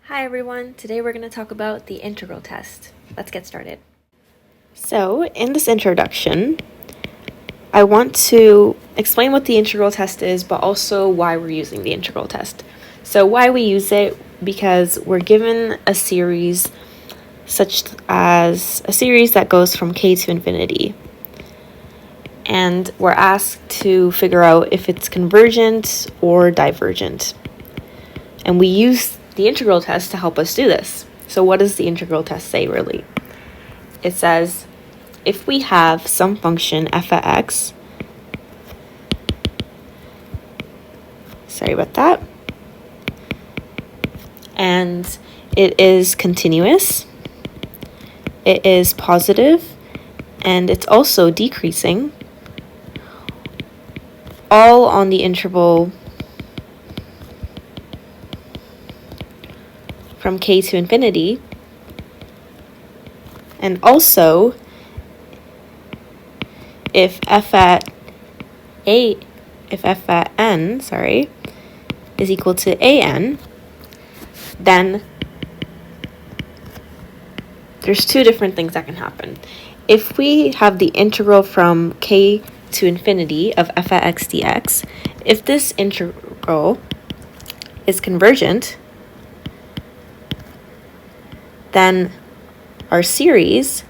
Hi everyone, today we're going to talk about the integral test. Let's get started. So, in this introduction, I want to explain what the integral test is, but also why we're using the integral test. So, why we use it, because we're given a series such as a series that goes from k to infinity. And we're asked to figure out if it's convergent or divergent. And we use the integral test to help us do this. So what does the integral test say, really? It says, if we have some function f of x, sorry about that, and it is continuous, it is positive, and it's also decreasing, all on the interval from k to infinity, and also if f at n, is equal to an, then there's two different things that can happen. If we have the integral from k to infinity of f at x dx, if this integral is convergent, then our series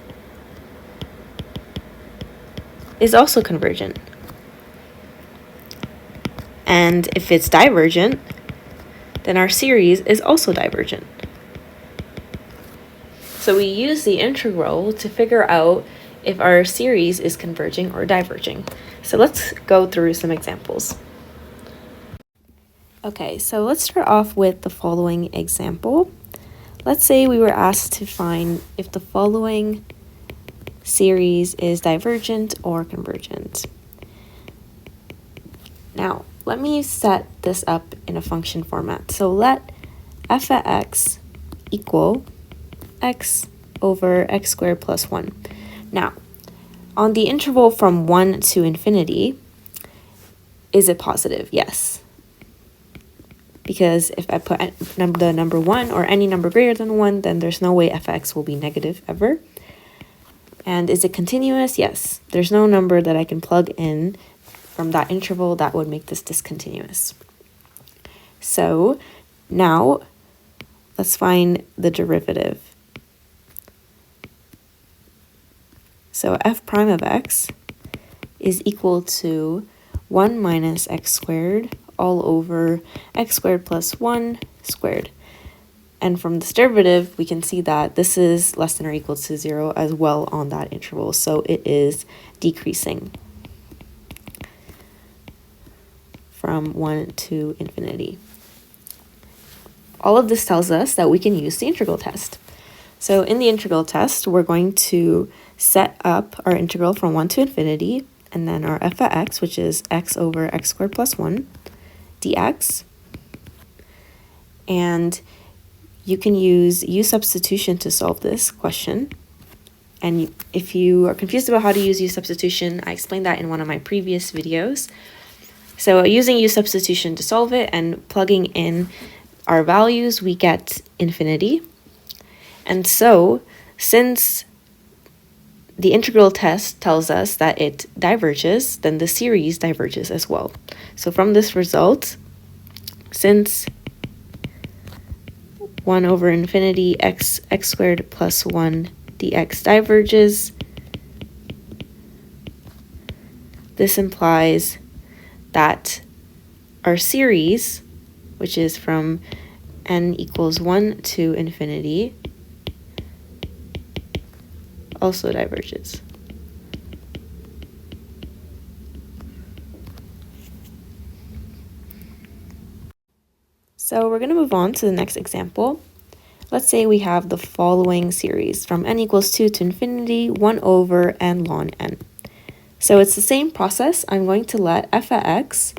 is also convergent. And if it's divergent, then our series is also divergent. So we use the integral to figure out if our series is converging or diverging. So let's go through some examples. Okay, so let's start off with the following example. Let's say we were asked to find if the following series is divergent or convergent. Now, let me set this up in a function format. So let f of x equal x over x squared plus 1. Now, on the interval from 1 to infinity, is it positive? Yes. Because if I put the number 1 or any number greater than 1, then there's no way f of x will be negative ever. And is it continuous? Yes. There's no number that I can plug in from that interval that would make this discontinuous. So now let's find the derivative. So f prime of x is equal to 1 minus x squared all over x squared plus 1 squared. And from this derivative, we can see that this is less than or equal to 0 as well on that interval. So it is decreasing from 1 to infinity. All of this tells us that we can use the integral test. So in the integral test, we're going to set up our integral from 1 to infinity, and then our f of x, which is x over x squared plus 1 dx. And you can use u substitution to solve this question. And if you are confused about how to use u substitution, I explained that in one of my previous videos. So using u substitution to solve it and plugging in our values, we get infinity. And so, since the integral test tells us that it diverges, then the series diverges as well. So from this result, since 1 over infinity x squared plus 1 dx diverges, this implies that our series, which is from n equals 1 to infinity, also diverges. So we're going to move on to the next example. Let's say we have the following series from n equals 2 to infinity, 1 over n ln n. So it's the same process. I'm going to let f of x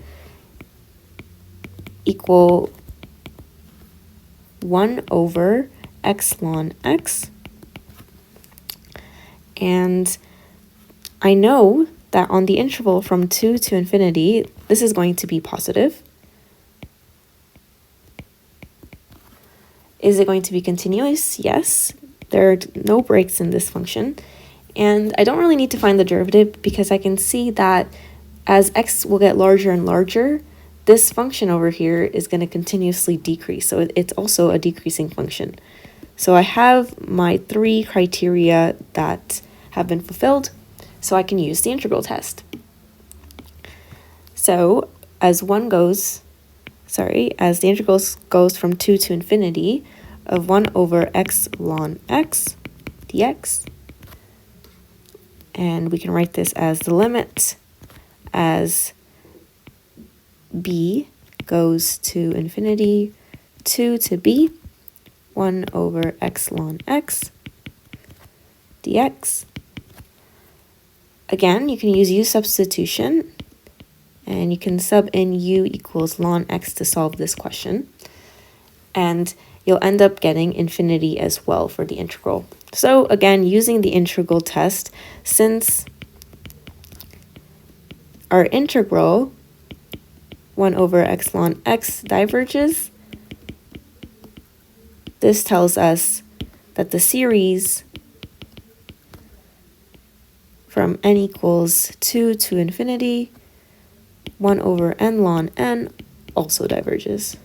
equal 1 over x ln x. And I know that on the interval from 2 to infinity, this is going to be positive. Is it going to be continuous? Yes. There are no breaks in this function. And I don't really need to find the derivative because I can see that as x will get larger and larger, this function over here is going to continuously decrease. So it's also a decreasing function. So I have my 3 criteria that have been fulfilled, so I can use the integral test. So as the integral goes from 2 to infinity of 1 over x ln x dx, and we can write this as the limit as b goes to infinity, 2 to b, 1 over x ln x dx. Again, you can use u substitution, and you can sub in u equals ln x to solve this question. And you'll end up getting infinity as well for the integral. So again, using the integral test, since our integral 1 over x ln x diverges, this tells us that the series from n equals 2 to infinity, 1 over n ln n also diverges.